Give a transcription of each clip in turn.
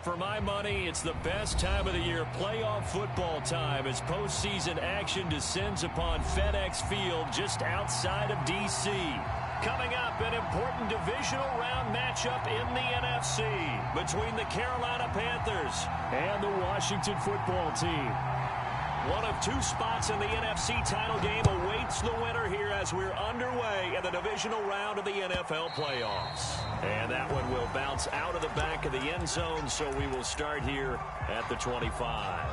for my money, it's the best time of the year, playoff football time, as postseason action descends upon FedEx Field just outside of D.C. Coming up, an important divisional round matchup in the NFC between the Carolina Panthers and the Washington football team. One of two spots in the NFC title game awaits the winner here as we're underway in the divisional round of the NFL playoffs. And that one will bounce out of the back of the end zone, so we will start here at the 25.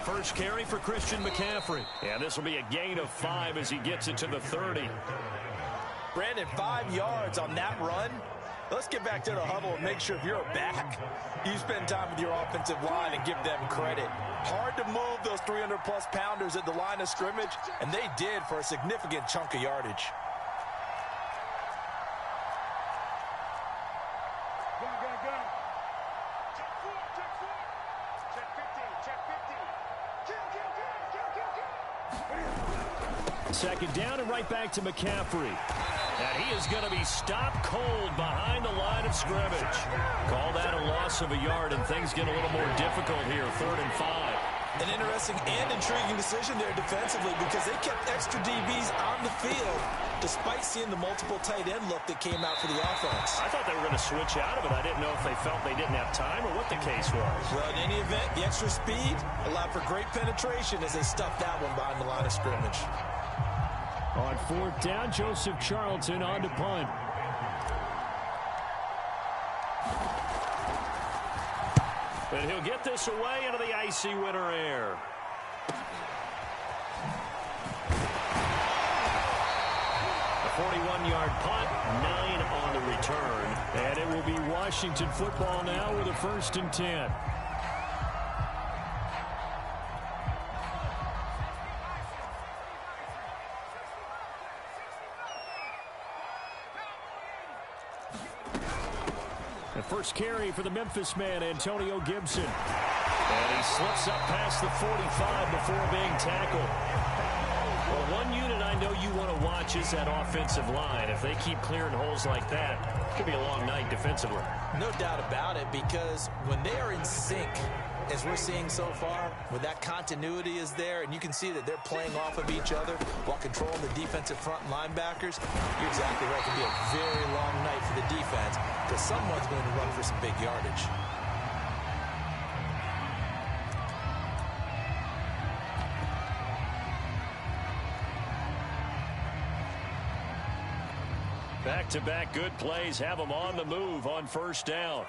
First carry for Christian McCaffrey. And this will be a gain of 5 as he gets it to the 30. Brandon, 5 yards on that run. Let's get back to the huddle and make sure if you're a back, you spend time with your offensive line and give them credit. Hard to move those 300-plus pounders at the line of scrimmage, and they did for a significant chunk of yardage. Second down and right back to McCaffrey. And he is going to be stopped cold behind the line of scrimmage. Call that a loss of a yard, and things get a little more difficult here, 3rd and 5. An interesting and intriguing decision there defensively because they kept extra DBs on the field despite seeing the multiple tight end look that came out for the offense. I thought they were going to switch out of it. I didn't know if they felt they didn't have time or what the case was. Well, in any event, the extra speed allowed for great penetration as they stuffed that one behind the line of scrimmage. On 4th down, Joseph Charlton on to punt. And he'll get this away into the icy winter air. A 41-yard punt, 9 on the return. And it will be Washington football now with a 1st and 10. The first carry for the Memphis man, Antonio Gibson. And he slips up past the 45 before being tackled. Well, one unit I know you want to watch is that offensive line. If they keep clearing holes like that, it could be a long night defensively. No doubt about it, because when they are in sync, as we're seeing so far, when that continuity is there, and you can see that they're playing off of each other while controlling the defensive front linebackers, you're exactly right. It could be a very long night for the defense because someone's going to run for some big yardage. Back-to-back good plays have them on the move on 1st down.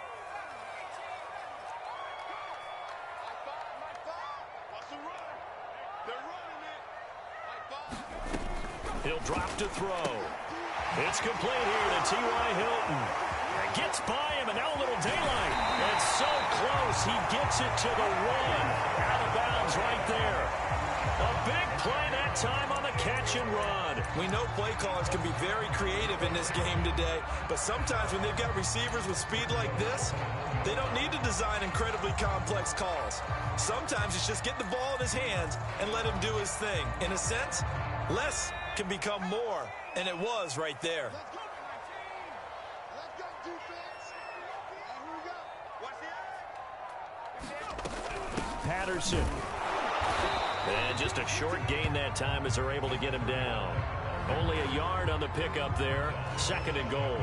He'll drop to throw. It's complete here to T.Y. Hilton. It gets by him, and now a little daylight. And so close, he gets it to the 1. Out of bounds right there. A big play that time on the catch and run. We know play callers can be very creative in this game today, but sometimes when they've got receivers with speed like this, they don't need to design incredibly complex calls. Sometimes it's just get the ball in his hands and let him do his thing. In a sense, less can become more, and it was right there. Patterson. And just a short gain that time as they're able to get him down. Only a yard on the pickup there. 2nd and goal.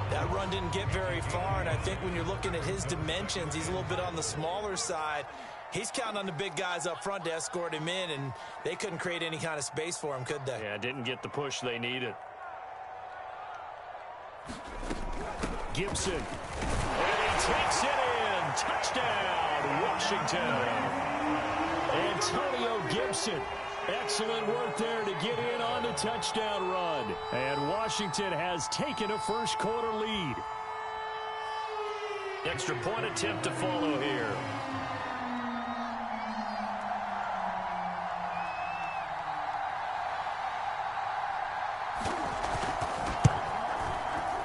That run didn't get very far, and I think when you're looking at his dimensions, he's a little bit on the smaller side. He's counting on the big guys up front to escort him in, and they couldn't create any kind of space for him, could they? Yeah, didn't get the push they needed. Gibson. And he takes it in. Touchdown, Washington. Antonio Gibson. Excellent work there to get in on the touchdown run. And Washington has taken a first quarter lead. Extra point attempt to follow here.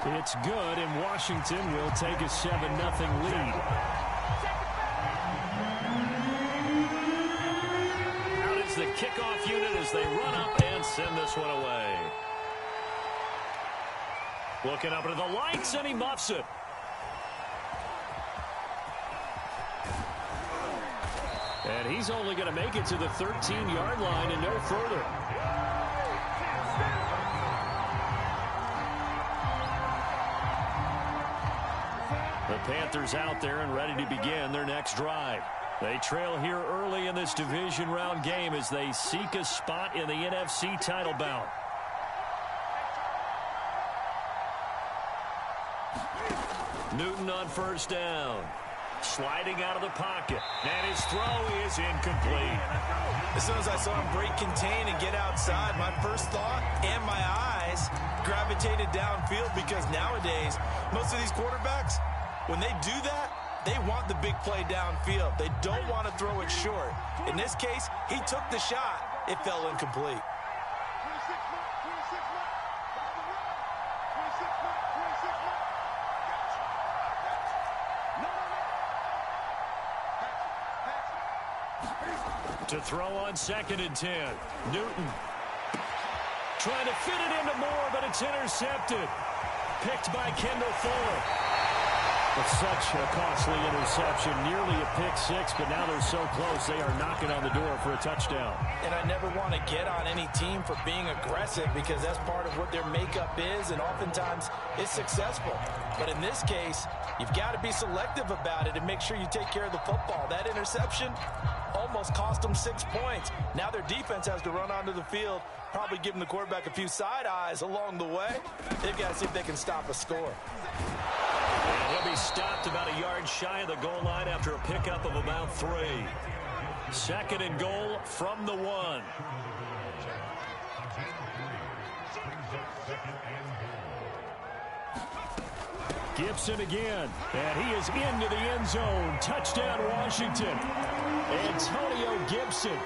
It's good, and Washington will take a 7-0 lead. Out is the kickoff unit as they run up and send this one away. Looking up into the lights, and he muffs it. And he's only going to make it to the 13-yard line and no further. The Panthers out there and ready to begin their next drive. They trail here early in this division round game as they seek a spot in the NFC title bout. Newton on first down. Sliding out of the pocket. And his throw is incomplete. As soon as I saw him break contain and get outside, my first thought and my eyes gravitated downfield, because nowadays, most of these quarterbacks, when they do that, they want the big play downfield. They don't want to throw it short. In this case, he took the shot. It fell incomplete. To throw on 2nd and 10. Newton trying to fit it into Moore, but it's intercepted. Picked by Kendall Fuller. But such a costly interception, nearly a pick six, but now they're so close they are knocking on the door for a touchdown. And I never want to get on any team for being aggressive, because that's part of what their makeup is, and oftentimes it's successful. But in this case, you've got to be selective about it and make sure you take care of the football. That interception almost cost them 6 points. Now their defense has to run onto the field, probably giving the quarterback a few side eyes along the way. They've got to see if they can stop a score. And he'll be stopped about a yard shy of the goal line after a pickup of about 3. 2nd and goal from the 1. Gibson again, and he is into the end zone. Touchdown, Washington. Antonio Gibson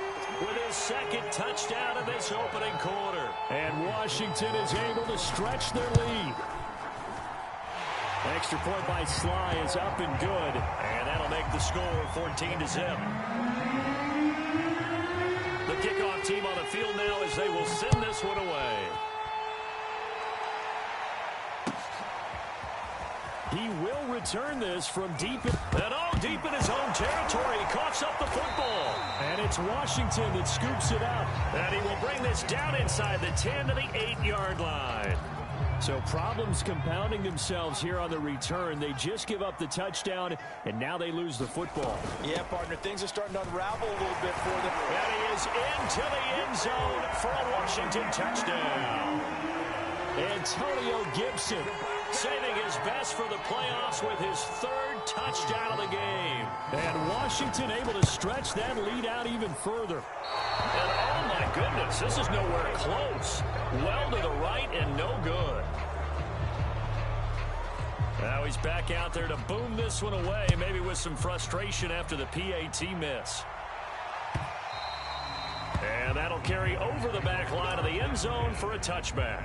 with his 2nd touchdown of this opening quarter. And Washington is able to stretch their lead. Extra point by Sly is up and good, and that'll make the score 14-0. The kickoff team on the field now as they will send this one away. He will return this from deep in his own territory. He coughs up the football. And it's Washington that scoops it up. And he will bring this down inside the 10 to the 8-yard line. So problems compounding themselves here on the return. They just give up the touchdown, and now they lose the football. Yeah, partner, things are starting to unravel a little bit for them. And he is into the end zone for a Washington touchdown. Antonio Gibson saving his best for the playoffs with his 3rd touchdown of the game. And Washington able to stretch that lead out even further. And oh my goodness, this is nowhere close. Well to the right and no good. Now he's back out there to boom this one away, maybe with some frustration after the PAT miss. And that'll carry over the back line of the end zone for a touchback.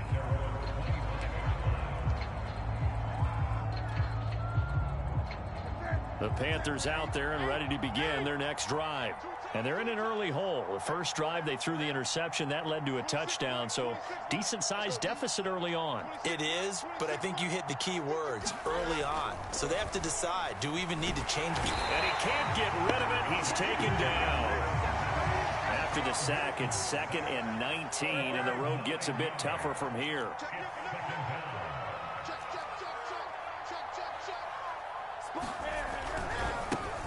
The Panthers out there and ready to begin their next drive. And they're in an early hole. The first drive, they threw the interception. That led to a touchdown, so decent-sized deficit early on. It is, but I think you hit the key words, early on. So they have to decide, do we even need to change it? And he can't get rid of it. He's taken down. After the sack, it's 2nd and 19, and the road gets a bit tougher from here.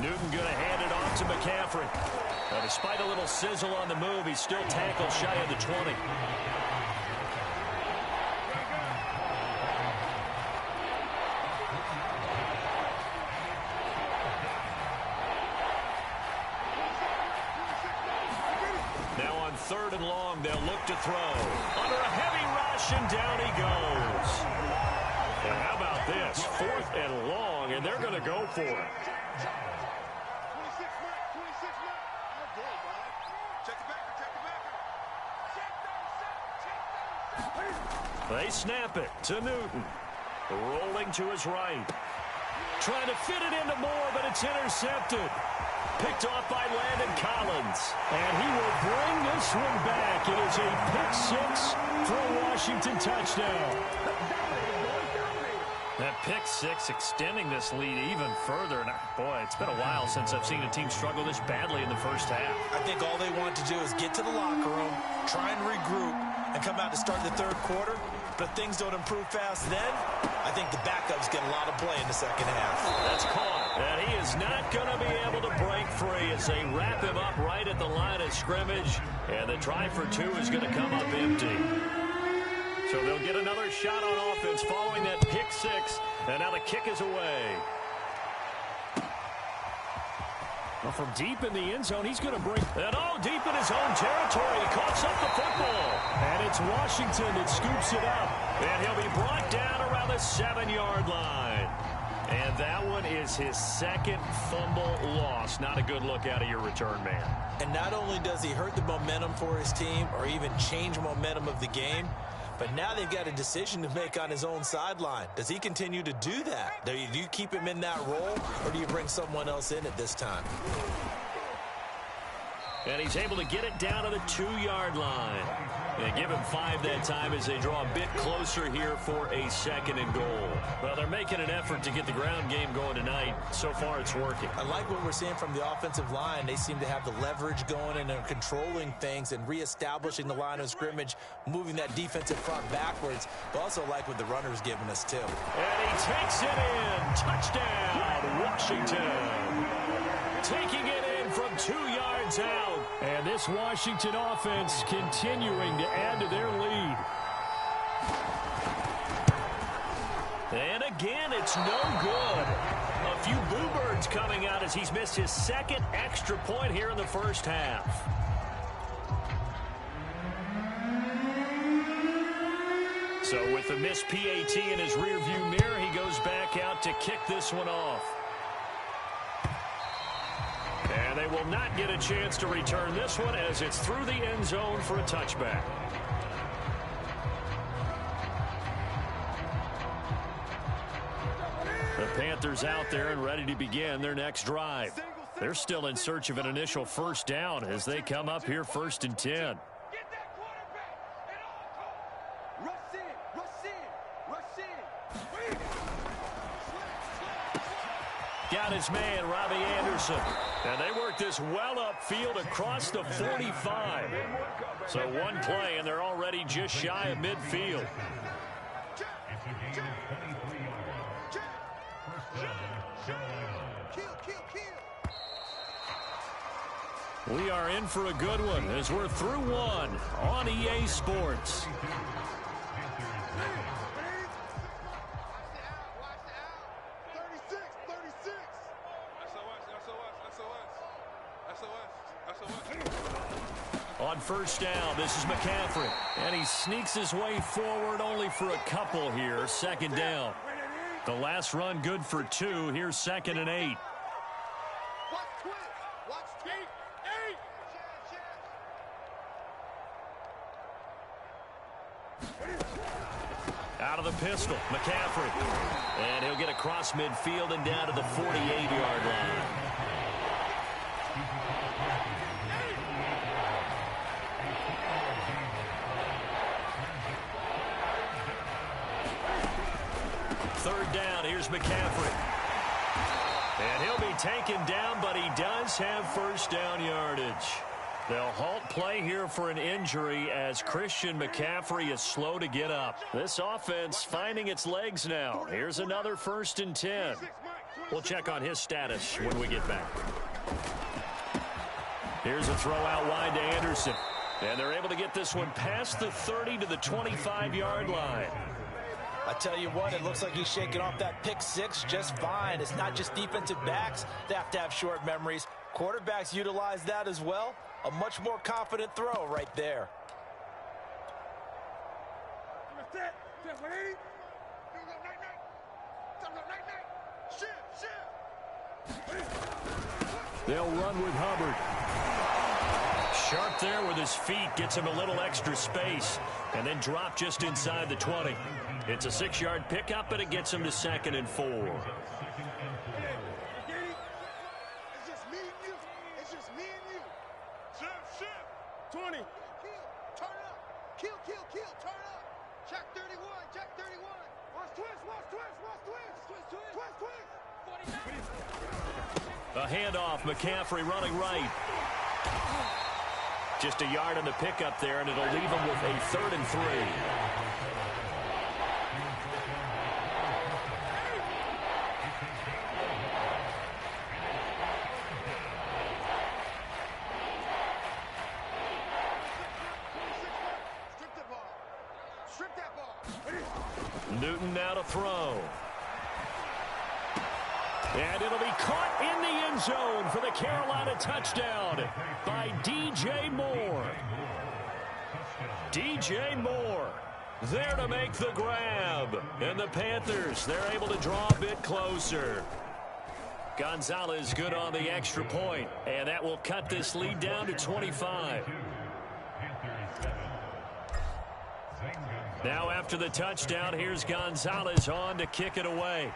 Newton going to hand it off to McCaffrey. But despite a little sizzle on the move, he's still tackled shy of the 20. Now on 3rd and long, they'll look to throw. Under a heavy rush, and down he goes. And how about this? 4th and long, and they're going to go for it. They snap it to Newton. Rolling to his right. Trying to fit it into Moore, but it's intercepted. Picked off by Landon Collins. And he will bring this one back. It is a pick-6 for a Washington touchdown. That pick-6 extending this lead even further. And boy, it's been a while since I've seen a team struggle this badly in the first half. I think all they want to do is get to the locker room, try and regroup, and come out to start the third quarter. But if things don't improve fast then, I think the backups get a lot of play in the second half. That's caught. And he is not going to be able to break free as they wrap him up right at the line of scrimmage. And the try for 2 is going to come up empty. So they'll get another shot on offense following that pick-6. And now the kick is away. Well, from deep in the end zone, he's going to bring it all deep in his own territory. He coughs up the football. And it's Washington that scoops it up. And he'll be brought down around the 7-yard line. And that one is his 2nd fumble loss. Not a good look out of your return man. And not only does he hurt the momentum for his team or even change momentum of the game, but now they've got a decision to make on his own sideline. Does he continue to do that? Do you keep him in that role, or do you bring someone else in at this time? And he's able to get it down to the 2-yard line. They give him 5 that time as they draw a bit closer here for a 2nd and goal. Well, they're making an effort to get the ground game going tonight. So far, it's working. I like what we're seeing from the offensive line. They seem to have the leverage going and are controlling things and reestablishing the line of scrimmage, moving that defensive front backwards. But also like what the runner's giving us, too. And he takes it in. Touchdown, Washington. Taking it in from 2 yards out. And this Washington offense continuing to add to their lead. And again, it's no good. A few boo birds coming out as he's missed his 2nd extra point here in the first half. So with the missed PAT in his rearview mirror, he goes back out to kick this one off. And they will not get a chance to return this one as it's through the end zone for a touchback. The Panthers out there and ready to begin their next drive. They're still in search of an initial first down as they come up here 1st and 10. Got his man, Robbie Anderson. And they work this well upfield across the 45. So one play, and they're already just shy of midfield. We are in for a good one as we're through one on EA Sports. On first down, this is McCaffrey. And he sneaks his way forward only for a couple here. 2nd down. The last run good for 2. Here's 2nd and 8. Out of the pistol, McCaffrey. And he'll get across midfield and down to the 48-yard line. Third down, here's McCaffrey. And he'll be taken down, but he does have first down yardage. They'll halt play here for an injury as Christian McCaffrey is slow to get up. This offense finding its legs now. Here's another 1st and 10. We'll check on his status when we get back. Here's a throw out wide to Anderson. And they're able to get this one past the 30 to the 25-yard line. I tell you what, it looks like he's shaking off that pick-6 just fine. It's not just defensive backs that have to have short memories. Quarterbacks utilize that as well. A much more confident throw right there. They'll run with Hubbard. Sharp there with his feet. Gets him a little extra space. And then drop just inside the 20. It's a 6-yard pickup, but it gets him to 2nd and 4. It's just me and you. It's just me and you. Shift. 20. Kill. Turn up. Kill. Turn up. Check 31. Watch twist. A handoff. McCaffrey running right. Just a yard on the pickup there, and it'll leave him with a 3rd and 3. Strip that ball. Newton now to throw. And it'll be caught in the end zone for the Carolina touchdown by DJ Moore. DJ Moore there to make the grab. And the Panthers, they're able to draw a bit closer. Gonzalez good on the extra point, and that will cut this lead down to 25. Now after the touchdown, here's Gonzalez on to kick it away.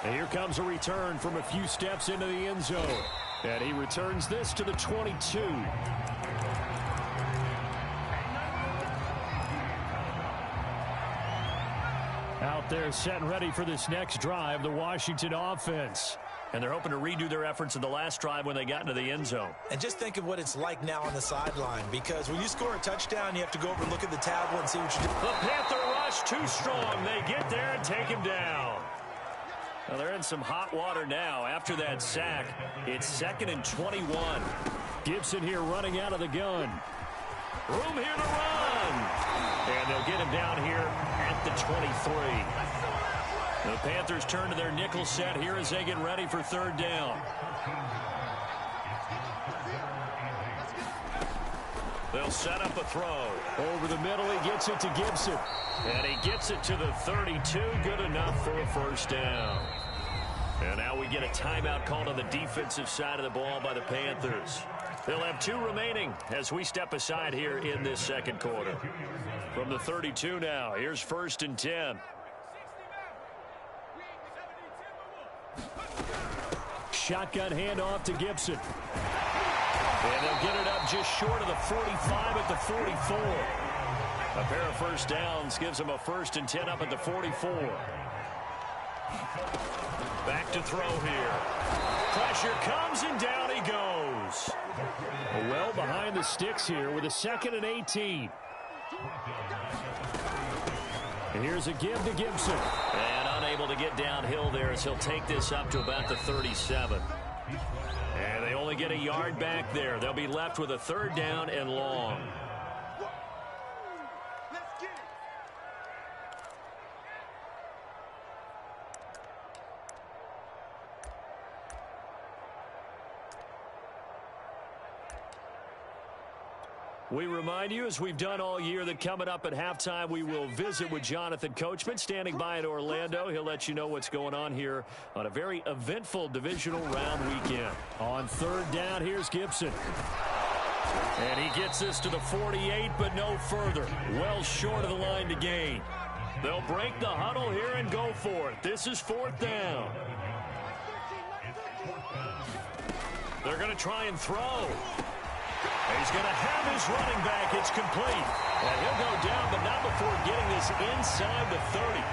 And here comes a return from a few steps into the end zone. And he returns this to the 22. Out there set and ready for this next drive, the Washington offense. And they're hoping to redo their efforts in the last drive when they got into the end zone. And just think of what it's like now on the sideline, because when you score a touchdown, you have to go over and look at the tablet and see what you do. The Panther rush too strong. They get there and take him down. Well, they're in some hot water now after that sack. It's 2nd and 21. Gibson here running out of the gun. Room here to run. And they'll get him down here at the 23. The Panthers turn to their nickel set here as they get ready for 3rd down. They'll set up a throw. Over the middle, he gets it to Gibson. And he gets it to the 32. Good enough for a 1st down. And now we get a timeout called on the defensive side of the ball by the Panthers. They'll have 2 remaining as we step aside here in this 2nd quarter. From the 32 now, here's 1st and 10. Shotgun handoff to Gibson. And they'll get it up just short of the 45 at the 44. A pair of 1st downs gives them a 1st and 10 up at the 44. Back to throw here. Pressure comes and down he goes. Well behind the sticks here with a 2nd and 18. And here's a give to Gibson. And unable to get downhill there as he'll take this up to about the 37. And they only get a yard back there. They'll be left with a 3rd down and long. We remind you, as we've done all year, that coming up at halftime, we will visit with Jonathan Coachman, standing by in Orlando. He'll let you know what's going on here on a very eventful divisional round weekend. On 3rd down, here's Gibson. And he gets this to the 48, but no further. Well short of the line to gain. They'll break the huddle here and go for it. This is 4th down. They're going to try and throw. He's going to have his running back. It's complete. And he'll go down, but not before getting this inside the 30.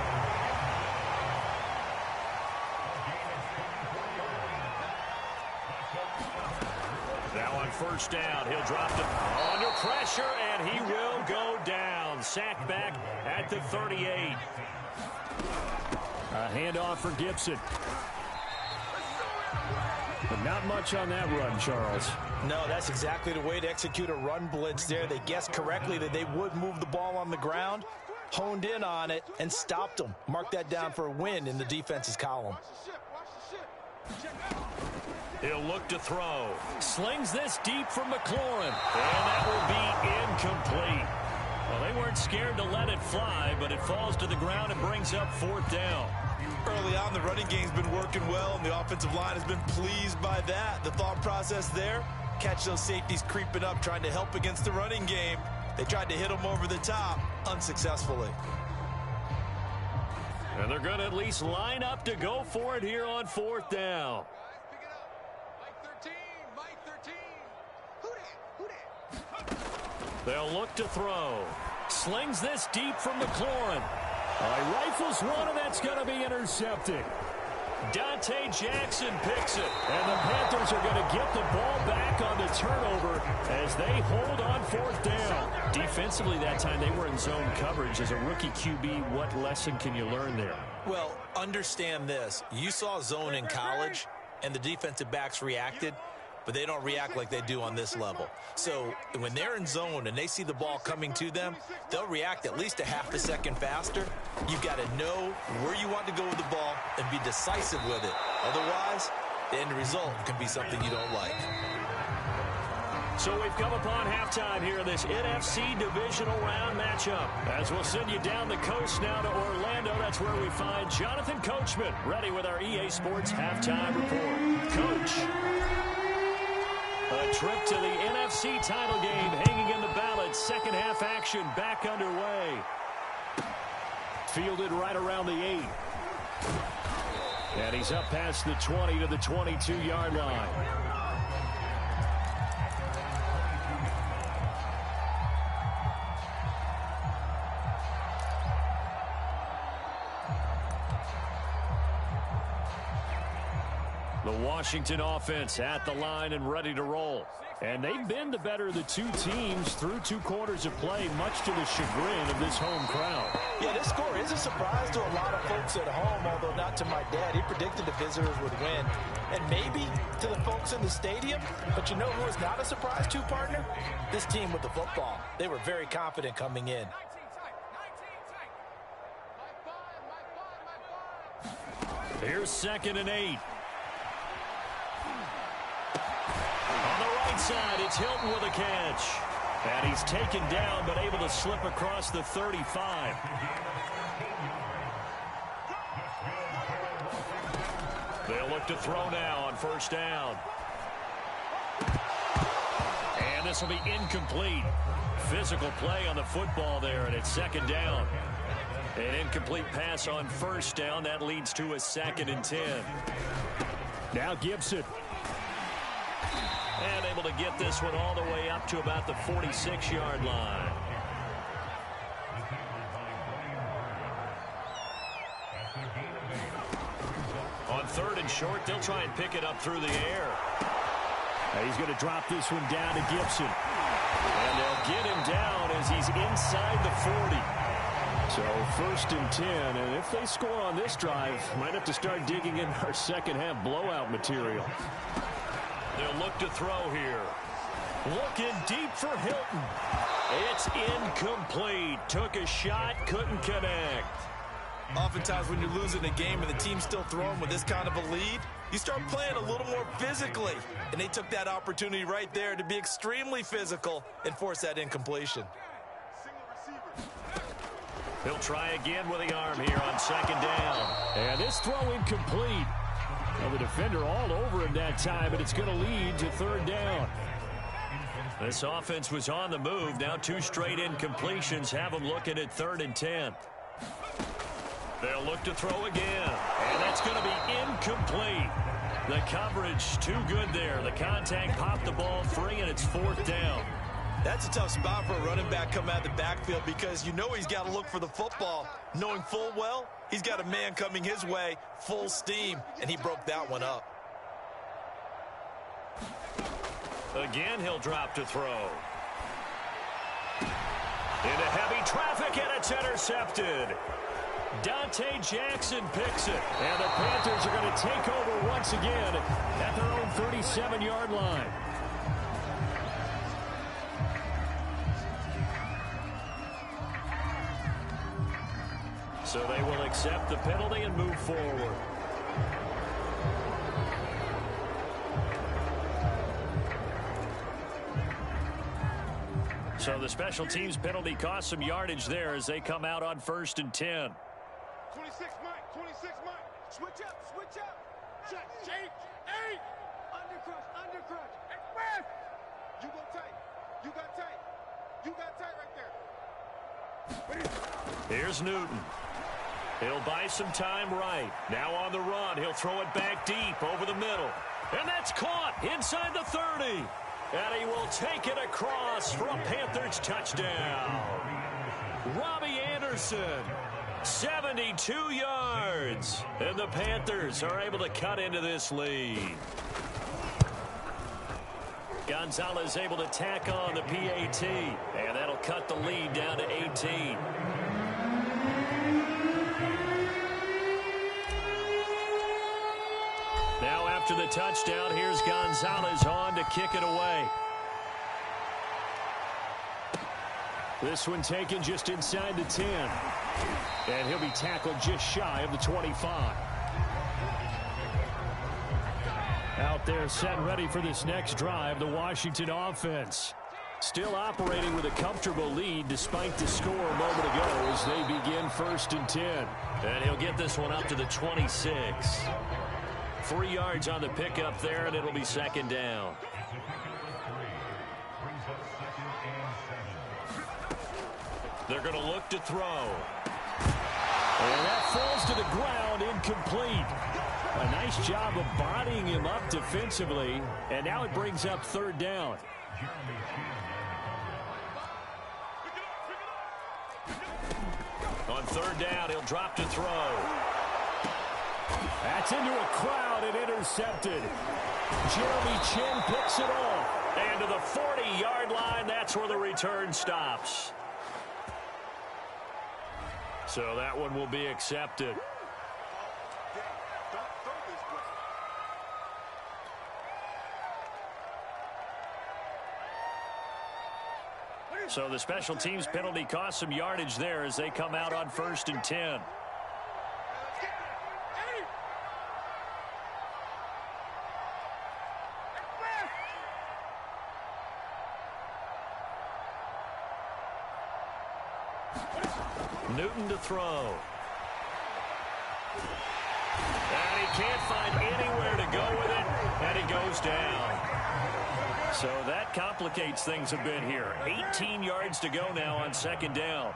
Now on 1st down, he'll drop it under pressure, and he will go down. Sacked back at the 38. A handoff for Gibson. But not much on that run, Charles. No, that's exactly the way to execute a run blitz there. They guessed correctly that they would move the ball on the ground, honed in on it, and stopped them. Mark that down for a win in the defense's column. He'll look to throw. Slings this deep from McLaurin. And that will be incomplete. Well, they weren't scared to let it fly, but it falls to the ground and brings up 4th down. Early on, the running game's been working well, and the offensive line has been pleased by that. The thought process there, catch those safeties creeping up, trying to help against the running game. They tried to hit them over the top, unsuccessfully. And they're going to at least line up to go for it here on 4th down. Pick it up. Mike 13. Mike 13. Who that? They'll look to throw. Slings this deep from McLaurin. He rifles one, and that's going to be intercepted. Dante Jackson picks it, and the Panthers are going to get the ball back on the turnover as they hold on 4th down. Defensively that time, they were in zone coverage. As a rookie QB, what lesson can you learn there? Well, understand this. You saw zone in college, and the defensive backs reacted, but they don't react like they do on this level. So when they're in zone and they see the ball coming to them, they'll react at least a half a second faster. You've got to know where you want to go with the ball and be decisive with it. Otherwise, the end result can be something you don't like. So we've come upon halftime here in this NFC divisional round matchup. As we'll send you down the coast now to Orlando, that's where we find Jonathan Coachman ready with our EA Sports halftime report. Coach. A trip to the NFC title game hanging in the balance. Second half action back underway. Fielded right around the 8. And he's up past the 20 to the 22-yard line. The Washington offense at the line and ready to roll. And they've been the better of the two teams through 2 quarters of play, much to the chagrin of this home crowd. Yeah, this score is a surprise to a lot of folks at home, although not to my dad. He predicted the visitors would win. And maybe to the folks in the stadium. But you know who is not a surprise to, partner? This team with the football. They were very confident coming in. Here's 2nd and 8. On the right side, it's Hilton with a catch. And he's taken down, but able to slip across the 35. They'll look to throw now on 1st down. And this will be incomplete. Physical play on the football there, and it's 2nd down. An incomplete pass on 1st down. That leads to a 2nd and 10. Now Gibson. And able to get this one all the way up to about the 46-yard line. On 3rd and short, they'll try and pick it up through the air. He's going to drop this one down to Gibson. And they'll get him down as he's inside the 40. So 1st and 10, and if they score on this drive, might have to start digging in our second half blowout material. They'll look to throw here. Looking deep for Hilton. It's incomplete. Took a shot, couldn't connect. Oftentimes when you're losing a game and the team's still throwing with this kind of a lead, you start playing a little more physically. And they took that opportunity right there to be extremely physical and force that incompletion. He'll try again with the arm here on 2nd down. And this throw incomplete. Well, the defender all over him that time, but it's going to lead to 3rd down. This offense was on the move. Now 2 straight incompletions have them looking at 3rd and 10. They'll look to throw again. And that's going to be incomplete. The coverage too good there. The contact popped the ball free, and it's 4th down. That's a tough spot for a running back coming out of the backfield because you know he's got to look for the football, knowing full well he's got a man coming his way full steam, and he broke that one up. Again, he'll drop to throw. Into heavy traffic, and it's intercepted. Dante Jackson picks it, and the Panthers are going to take over once again at their own 37-yard line. So they will accept the penalty and move forward. So the special teams penalty cost some yardage there as they come out on 1st and 10. 26 Mike, 26 Mike. Switch up, switch up. Check, Jake, 8. Undercrush. Express. You go tight. You got tight. You got tight right there. Here's Newton. He'll buy some time right. Now on the run. He'll throw it back deep over the middle. And that's caught inside the 30. And he will take it across for a Panthers touchdown. Robbie Anderson, 72 yards. And the Panthers are able to cut into this lead. Gonzalez able to tack on the PAT. And that'll cut the lead down to 18. Now after the touchdown, here's Gonzalez on to kick it away. This one taken just inside the 10. And he'll be tackled just shy of the 25. Out there set and ready for this next drive, the Washington offense. Still operating with a comfortable lead despite the score a moment ago as they begin 1st and 10. And he'll get this one up to the 26. 3 yards on the pickup there, and it'll be 2nd down. They're going to look to throw. And that falls to the ground, incomplete. A nice job of bodying him up defensively, and now it brings up 3rd down. On 3rd down, he'll drop to throw. That's into a crowd and intercepted. Jeremy Chin picks it off. And to the 40-yard line, that's where the return stops. So that one will be accepted. So the special teams penalty cost some yardage there as they come out on 1st and 10. Newton to throw. And he can't find anywhere to go with it, and he goes down. So that complicates things a bit here. 18 yards to go now on 2nd down.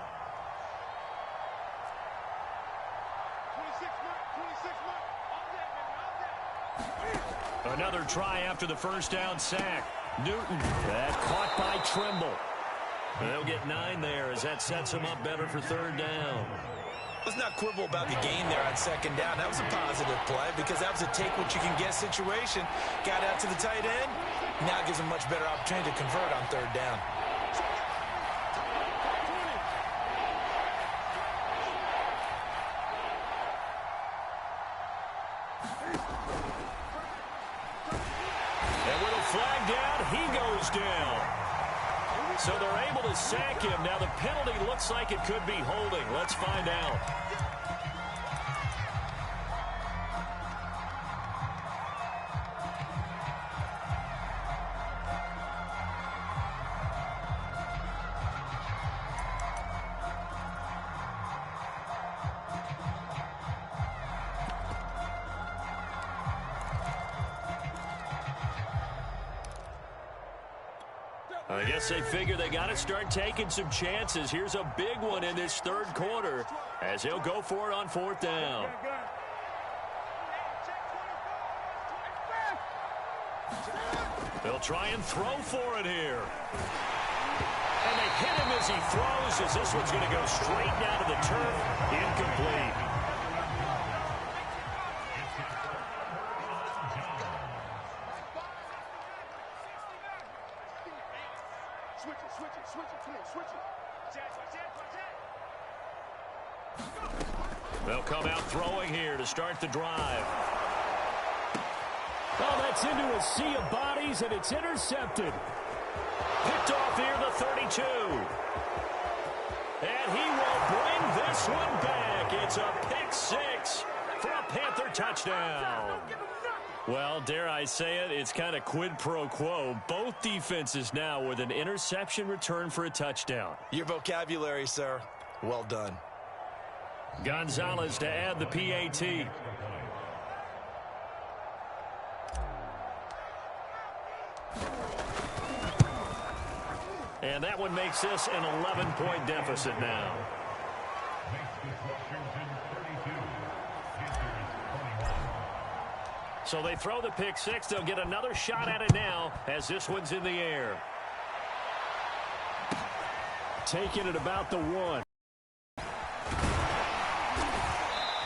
Another try after the 1st down sack. Newton, that caught by Trimble. They'll get 9 there as that sets them up better for 3rd down. Let's not quibble about the gain there on 2nd down. That was a positive play because that was a take-what-you-can-get situation. Got out to the tight end. Now gives them much better opportunity to convert on 3rd down. And with a flag down, he goes down. So they're able to sack him. Now the penalty looks like it could be holding. Let's find out. I guess they figure they got to start taking some chances. Here's a big one in this 3rd quarter as he'll go for it on 4th down. They'll try and throw for it here. And they hit him as he throws as this one's going to go straight down to the turf. Incomplete. They'll come out throwing here to start the drive. Oh, that's into a sea of bodies, and it's intercepted. Picked off here, the 32. And he will bring this one back. It's a pick 6 for a Panther touchdown. Well, dare I say it, it's kind of quid pro quo. Both defenses now with an interception return for a touchdown. Your vocabulary, sir. Well done. Gonzalez to add the PAT. And that one makes this an 11-point deficit now. So they throw the pick six. They'll get another shot at it now as this one's in the air. Taking it about the 1.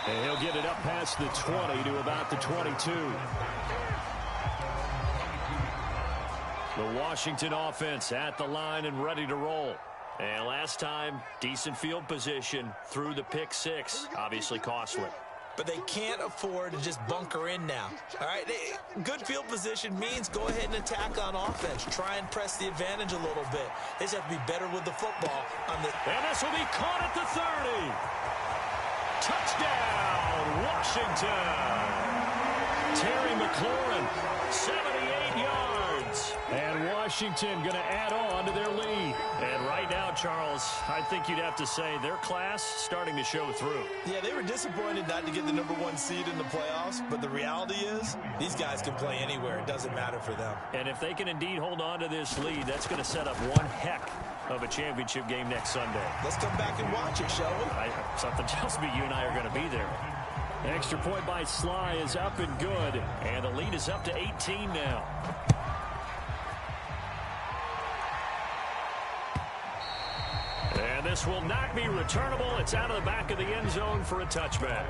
And he'll get it up past the 20 to about the 22. The Washington offense at the line and ready to roll. And last time, decent field position through the pick six. Obviously costly. But they can't afford to just bunker in now. All right, good field position means go ahead and attack on offense. Try and press the advantage a little bit. They just have to be better with the football. And this will be caught at the 30. Touchdown, Washington. Terry McLaurin, 78 yards. And Washington going to add on to their lead. And right now, Charles, I think you'd have to say their class starting to show through. Yeah, they were disappointed not to get the #1 seed in the playoffs, but the reality is these guys can play anywhere. It doesn't matter for them. And if they can indeed hold on to this lead, that's going to set up one heck of a championship game next Sunday. Let's come back and watch it, shall we? Something tells me you and I are going to be there. Extra point by Sly is up and good, and the lead is up to 18 now. And this will not be returnable. It's out of the back of the end zone for a touchback.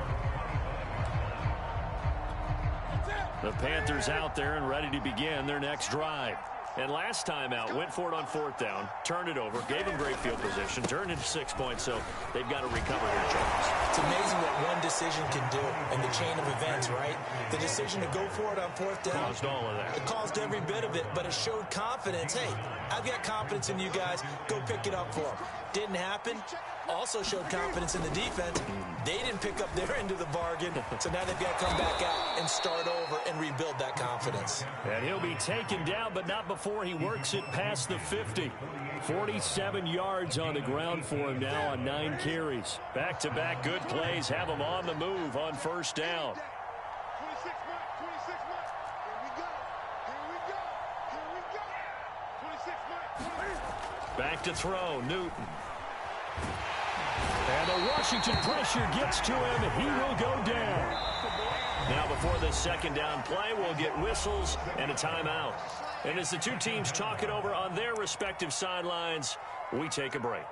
The Panthers out there and ready to begin their next drive. And last time out, went for it on 4th down, turned it over, gave them great field position, turned into 6 points, so they've got to recover here, Charles. It's amazing what one decision can do in the chain of events, right? The decision to go for it on 4th down. Caused all of that. It caused every bit of it, but it showed confidence. Hey, I've got confidence in you guys. Go pick it up for them. Didn't happen. Also showed confidence in the defense. They didn't pick up their end of the bargain, so now they've got to come back out and start over and rebuild that confidence. And he'll be taken down, but not before he works it past the 50. 47 yards on the ground for him now on 9 carries. Back-to-back good plays have him on the move on 1st down. 26 mark, 26 mark. Here we go. Here we go. Here we go. 26 mark. Back to throw, Newton. And the Washington pressure gets to him. He will go down. Now before this 2nd down play, we'll get whistles and a timeout. And as the two teams talk it over on their respective sidelines, we take a break.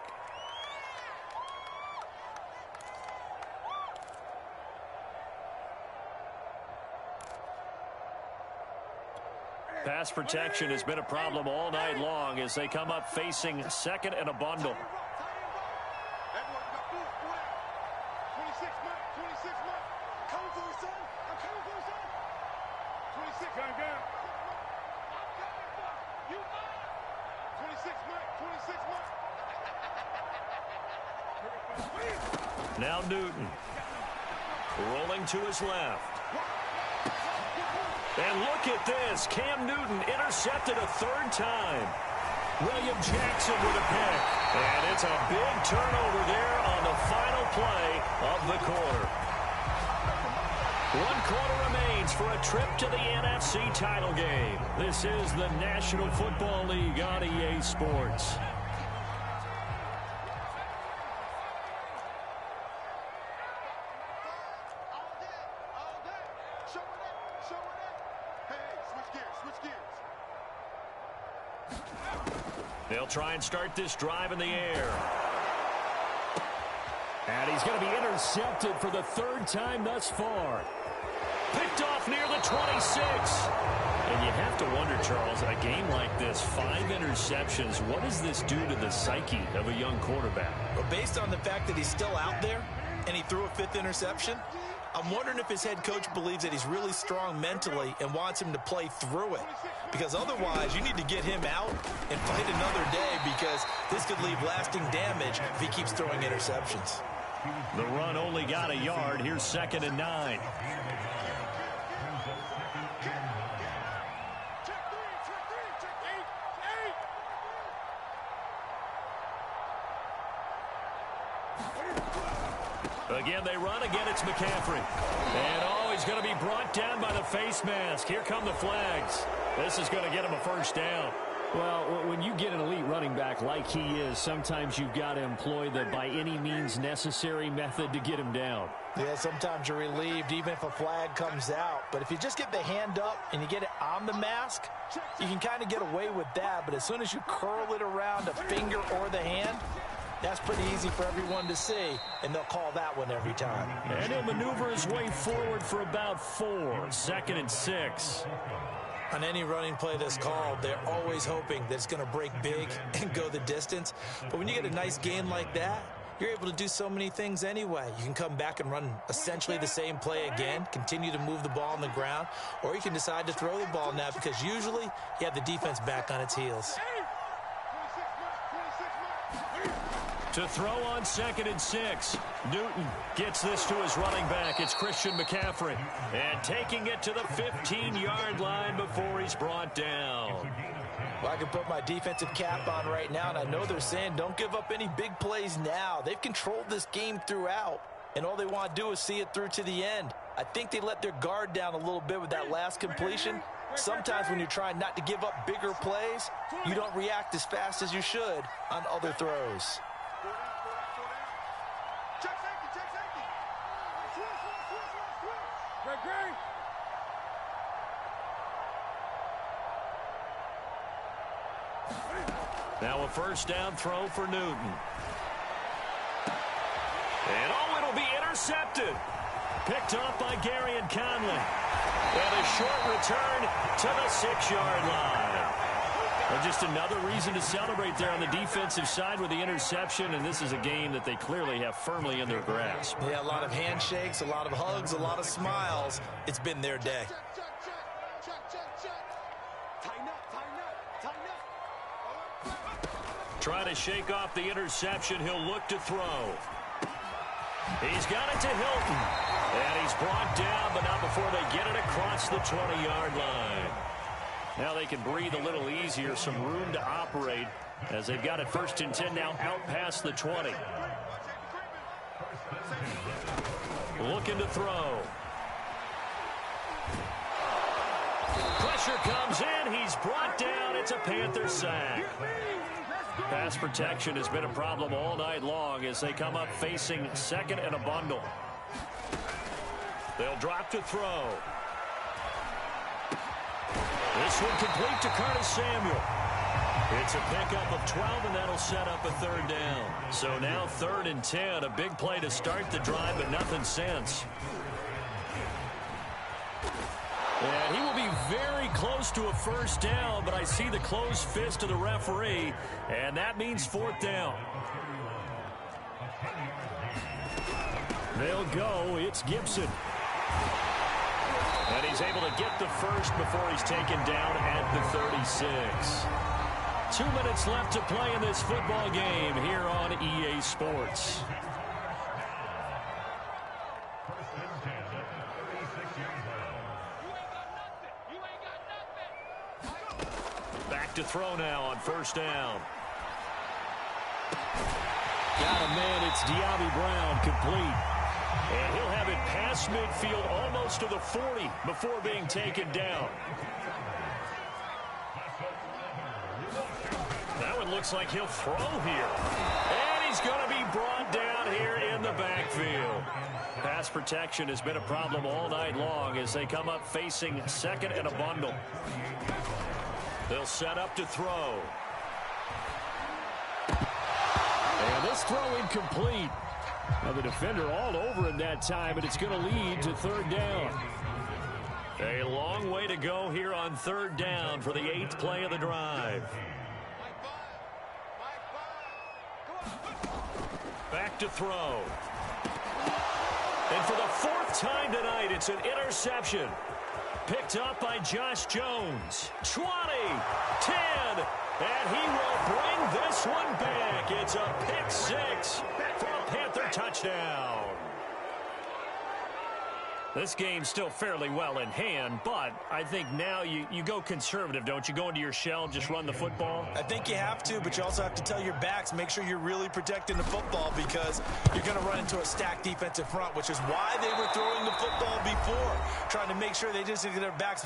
Pass protection has been a problem all night long as they come up facing 2nd and a bundle. 26 mark, 26 mark. Coming for you, son. I'm coming for you, son. 26, gun. I'm coming for you. 26 mark, 26 mark. Now Newton. Rolling to his left. And look at this. Cam Newton intercepted a 3rd time. William Jackson with a pick. And it's a big turnover there on the final play of the quarter. 1 quarter remains for a trip to the NFC title game. This is the National Football League on EA Sports. They'll try and start this drive in the air. And he's going to be intercepted for the 3rd time thus far. Picked off near the 26. And you have to wonder, Charles, a game like this, 5 interceptions, what does this do to the psyche of a young quarterback? Well, based on the fact that he's still out there and he threw a 5th interception, I'm wondering if his head coach believes that he's really strong mentally and wants him to play through it. Because otherwise, you need to get him out and fight another day because this could leave lasting damage if he keeps throwing interceptions. The run only got a yard. Here's 2nd and 9. Again, they run. Again, it's McCaffrey. And, oh, he's going to be brought down by the face mask. Here come the flags. This is going to get him a first down. Well, when you get an elite running back like he is, sometimes you've got to employ the by any means necessary method to get him down. Yeah, sometimes you're relieved even if a flag comes out. But if you just get the hand up and you get it on the mask, you can kind of get away with that. But as soon as you curl it around a finger or the hand, that's pretty easy for everyone to see, and they'll call that one every time. And he'll maneuver his way forward for about 4. 2nd and 6. On any running play that's called, they're always hoping that it's going to break big and go the distance. But when you get a nice gain like that, you're able to do so many things anyway. You can come back and run essentially the same play again, continue to move the ball on the ground, or you can decide to throw the ball now because usually you have the defense back on its heels. To throw on 2nd and 6. Newton gets this to his running back. It's Christian McCaffrey. And taking it to the 15-yard line before he's brought down. Well, I can put my defensive cap on right now, and I know they're saying don't give up any big plays now. They've controlled this game throughout, and all they want to do is see it through to the end. I think they let their guard down a little bit with that last completion. Sometimes when you're trying not to give up bigger plays, you don't react as fast as you should on other throws. Now a first down throw for Newton. And oh, it'll be intercepted. Picked up by Gary and Conley. And a short return to the 6-yard line. And just another reason to celebrate there on the defensive side with the interception, and this is a game that they clearly have firmly in their grasp. Yeah, a lot of handshakes, a lot of hugs, a lot of smiles. It's been their day. Try to shake off the interception. He'll look to throw. He's got it to Hilton. And he's brought down, but not before they get it across the 20-yard line. Now they can breathe a little easier, some room to operate as they've got it 1st and 10 now out past the 20. Looking to throw. Pressure comes in. He's brought down. It's a Panther sack. Pass protection has been a problem all night long as they come up facing 2nd and a bundle. They'll drop to throw. This one complete to Curtis Samuel. It's a pickup of 12, and that'll set up a 3rd down. So now 3rd and 10, a big play to start the drive, but nothing since. And he will be very close to a first down, but I see the closed fist of the referee, and that means 4th down. They'll go. It's Gibson. And he's able to get the first before he's taken down at the 36. 2 minutes left to play in this football game here on EA Sports. Back to throw now on 1st down. Got a man. It's De'Ami Brown, complete. And he'll have it past midfield almost to the 40 before being taken down. That one looks like he'll throw here. And he's going to be brought down here in the backfield. Pass protection has been a problem all night long as they come up facing 2nd and a bundle. They'll set up to throw. And this throw incomplete. Now the defender all over him that time, but it's going to lead to 3rd down. A long way to go here on 3rd down for the 8th play of the drive. Back to throw. And for the 4th time tonight, it's an interception. Picked up by Josh Jones. 20, 10, and he will bring this one back. It's a pick 6 for a Panther touchdown. This game's still fairly well in hand, but I think now you go conservative, don't you? Go into your shell, just run the football? I think you have to, but you also have to tell your backs, make sure you're really protecting the football because you're going to run into a stacked defensive front, which is why they were throwing the football before, trying to make sure they just get their backs,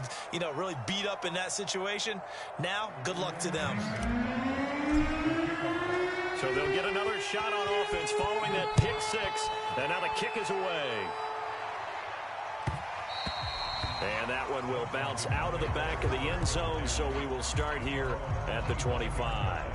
really beat up in that situation. Now, good luck to them. So they'll get another shot on offense following that pick six, and now the kick is away. And that one will bounce out of the back of the end zone, so we will start here at the 25.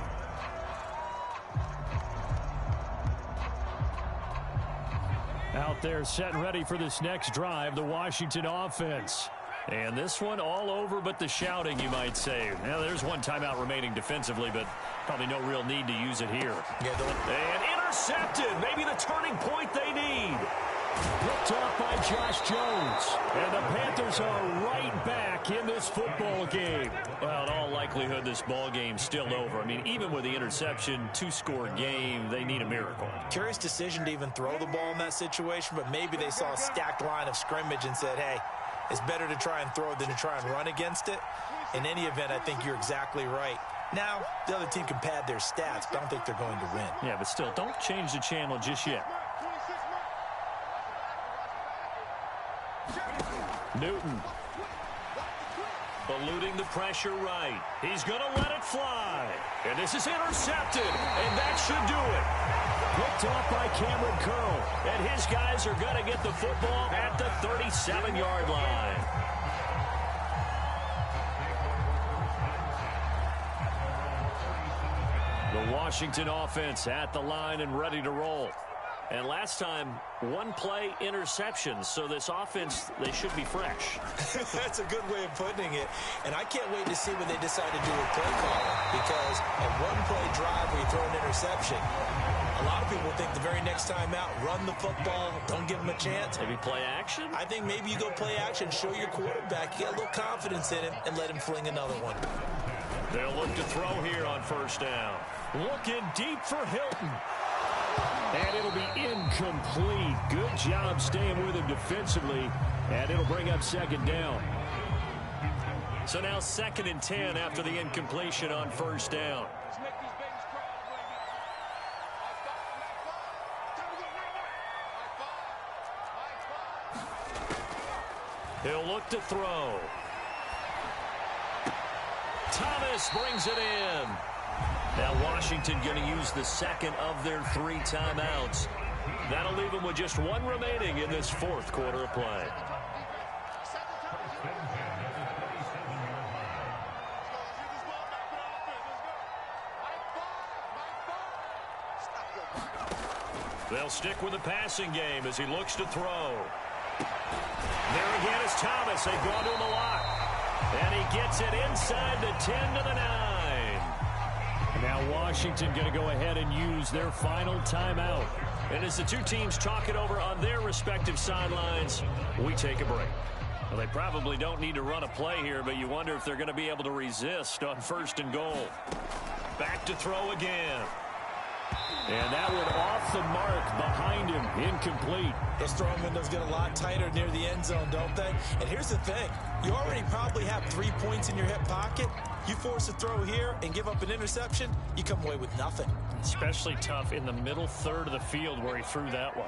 Out there set and ready for this next drive, the Washington offense. And this one all over but the shouting, you might say. Now, there's one timeout remaining defensively, but probably no real need to use it here. And intercepted. Maybe the turning point they need. Picked off by Josh Jones. And the Panthers are right back in this football game. Well, in all likelihood, this ball game's still over. I mean, even with the interception, two-score game, they need a miracle. Curious decision to even throw the ball in that situation, but maybe they saw a stacked line of scrimmage and said, hey, it's better to try and throw than to try and run against it. In any event, I think you're exactly right. Now, the other team can pad their stats, but I don't think they're going to win. Yeah, but still, don't change the channel just yet. Newton. Eluding the pressure right. He's going to let it fly. And this is intercepted. And that should do it. Picked off by Cameron Curl. And his guys are going to get the football at the 37-yard line. The Washington offense at the line and ready to roll. And last time, one play interception. So this offense, they should be fresh. That's a good way of putting it. And I can't wait to see what they decide to do with play calling. Because a one-play drive where you throw an interception, a lot of people think the very next time out, run the football, don't give them a chance. Maybe play action? I think maybe you go play action, show your quarterback, you get a little confidence in him, and let him fling another one. They'll look to throw here on first down. Looking deep for Hilton. And it'll be incomplete. Good job staying with him defensively. And it'll bring up second down. So now 2nd and 10 after the incompletion on first down. He'll look to throw. Thomas brings it in. Now Washington going to use the second of their 3 timeouts. That'll leave them with just one remaining in this 4th quarter of play. They'll stick with the passing game as he looks to throw. There again is Thomas. They've gone to him a lot. And he gets it inside the 10 to the 9. Now Washington going to go ahead and use their final timeout. And as the two teams talk it over on their respective sidelines, we take a break. Well, they probably don't need to run a play here, but you wonder if they're going to be able to resist on 1st and goal. Back to throw again. And that one off the mark behind him, incomplete. Those throwing windows get a lot tighter near the end zone, don't they? And here's the thing. You already probably have 3 points in your hip pocket. You force a throw here and give up an interception, you come away with nothing. Especially tough in the middle third of the field where he threw that one.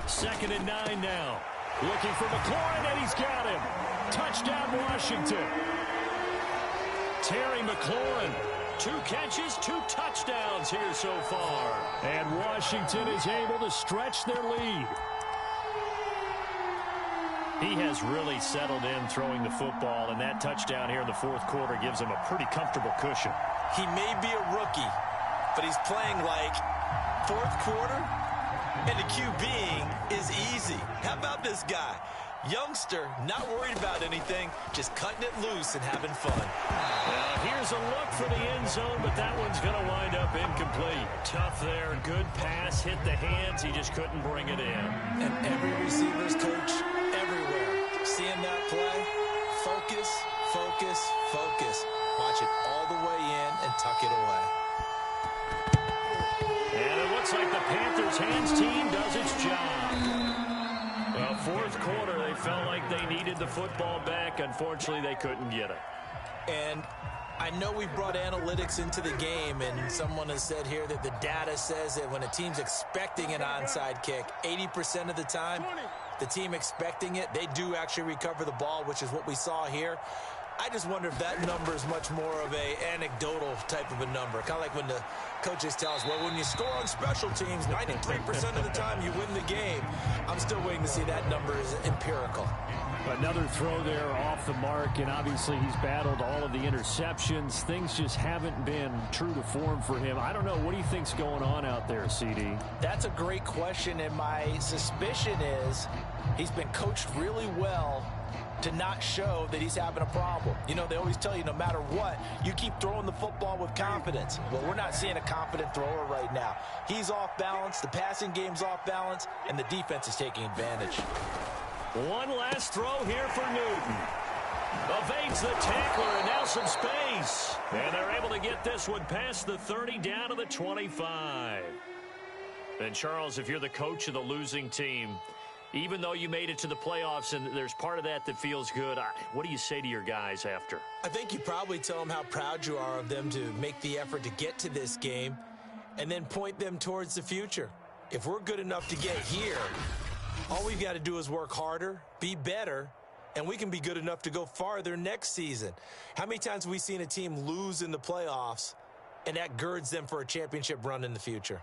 Second and 9 now. Looking for McLaurin, and he's got him. Touchdown, Washington. Terry McLaurin, 2 catches, 2 touchdowns here so far. And Washington is able to stretch their lead. He has really settled in throwing the football, and that touchdown here in the 4th quarter gives him a pretty comfortable cushion. He may be a rookie, but he's playing like 4th quarter, and the QBing is easy. How about this guy? Youngster, not worried about anything, just cutting it loose and having fun. Now here's a look for the end zone, but that one's going to wind up incomplete. Tough there, good pass, hit the hands, he just couldn't bring it in. And every receiver's coach everywhere, seeing that play, focus, focus, focus. Watch it all the way in and tuck it away. looks like the Panthers' hands team does its job. Well, fourth quarter, they felt like they needed the football back. Unfortunately, they couldn't get it. And I know we brought analytics into the game, and someone has said here that the data says that when a team's expecting an onside kick, 80% of the time, the team expecting it, they do actually recover the ball, which is what we saw here. I just wonder if that number is much more of a anecdotal type of a number. Kind of like when the coaches tell us, well, when you score on special teams, 93% of the time you win the game. I'm still waiting to see that number is empirical. Another throw there off the mark, and obviously he's battled all of the interceptions. Things just haven't been true to form for him. I don't know. What do you think's going on out there, CD? That's a great question, and my suspicion is he's been coached really well to not show that he's having a problem. You know, they always tell you no matter what, you keep throwing the football with confidence. Well, we're not seeing a confident thrower right now. He's off balance, the passing game's off balance, and the defense is taking advantage. One last throw here for Newton. Evades the tackler, and now some space. And they're able to get this one past the 30 down to the 25. And, Charles, if you're the coach of the losing team, even though you made it to the playoffs and there's part of that feels good, what do you say to your guys after? I think you probably tell them how proud you are of them to make the effort to get to this game and then point them towards the future. If we're good enough to get here, all we've got to do is work harder, be better, and we can be good enough to go farther next season. How many times have we seen a team lose in the playoffs, and that girds them for a championship run in the future?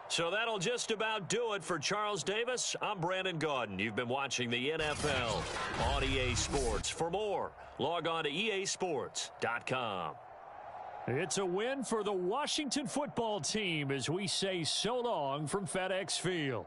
So that'll just about do it for Charles Davis. I'm Brandon Gaudin. You've been watching the NFL on EA Sports. For more, log on to easports.com. It's a win for the Washington football team as we say so long from FedEx Field.